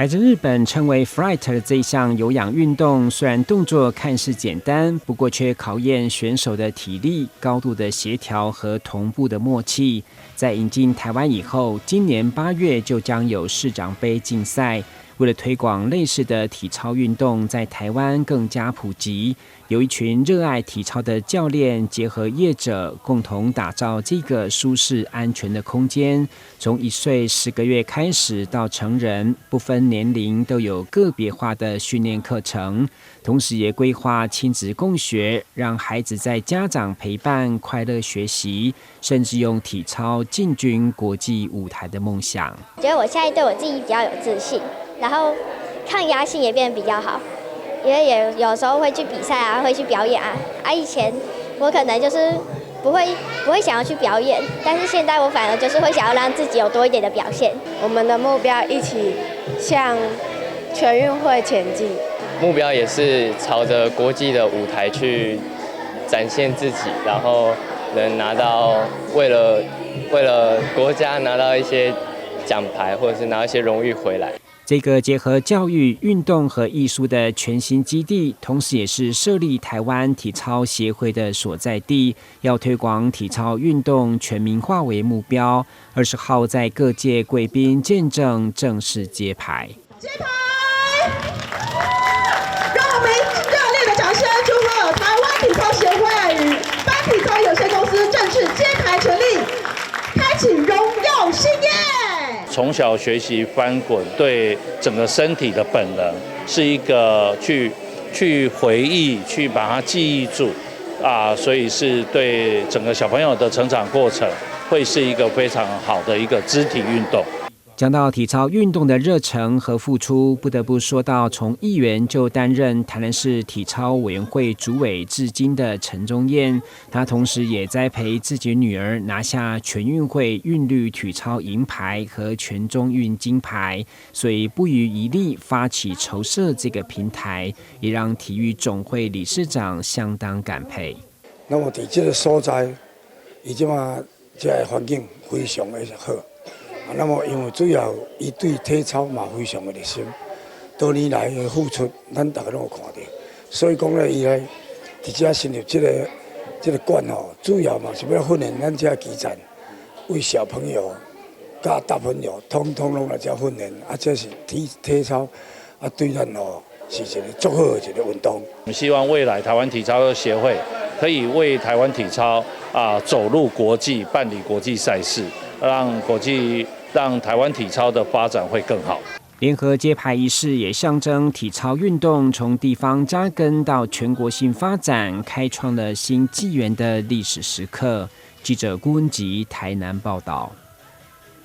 来自日本称为 Flight 的这一项有氧运动，虽然动作看似简单，不过却考验选手的体力、高度的协调和同步的默契。在引进台湾以后，今年8月就将有市长杯竞赛。为了推广类似的体操运动在台湾更加普及，有一群热爱体操的教练结合业者，共同打造这个舒适安全的空间。从1岁10个月开始到成人，不分年龄都有个别化的训练课程，同时也规划亲子共学，让孩子在家长陪伴快乐学习，甚至用体操进军国际舞台的梦想。觉得我现在对我自己比较有自信，然后抗压性也变得比较好，因为也有时候会去比赛啊，会去表演啊。以前我可能就是不会想要去表演，但是现在我反而就是会想要让自己有多一点的表现。我们的目标一起向全运会前进，目标也是朝着国际的舞台去展现自己，然后能拿到为了国家拿到一些奖牌，或者是拿到一些荣誉回来。这个结合教育、运动和艺术的全新基地，同时也是设立台湾体操协会的所在地，要推广体操运动全民化为目标。20号在各界贵宾见证正式揭牌。揭牌！让我们热烈的掌声祝贺台湾体操协会与班体操有限公司正式揭牌成立，开启荣耀新页。从小学习翻滚，对整个身体的本能是一个去回忆，去把它记忆住所以是对整个小朋友的成长过程会是一个非常好的一个肢体运动。讲到体操运动的热忱和付出，不得不说到从议员就担任台南市体操委员会主委至今的陈宗彦，他同时也栽培自己女儿拿下全运会韵律体操银牌和全中运金牌，所以不遗余力发起筹设这个平台，也让体育总会理事长相当感佩。那么在这个所在，伊这个环境非常的好。那么，因为主要伊对体操嘛非常的热心，多年来的付出，咱大家都有看到。所以讲咧，伊来伫遮成立这个馆主要嘛是要训练咱遮基层，为小朋友、甲大朋友，通通拢来遮训练。这是体操对咱是一个足好的一个运动。我们希望未来台湾体操协会可以为台湾体操走入国际，办理国际赛事，让台湾体操的发展会更好。联合揭牌仪式也象征体操运动从地方扎根到全国性发展，开创了新纪元的历史时刻。记者顾文吉台南报道。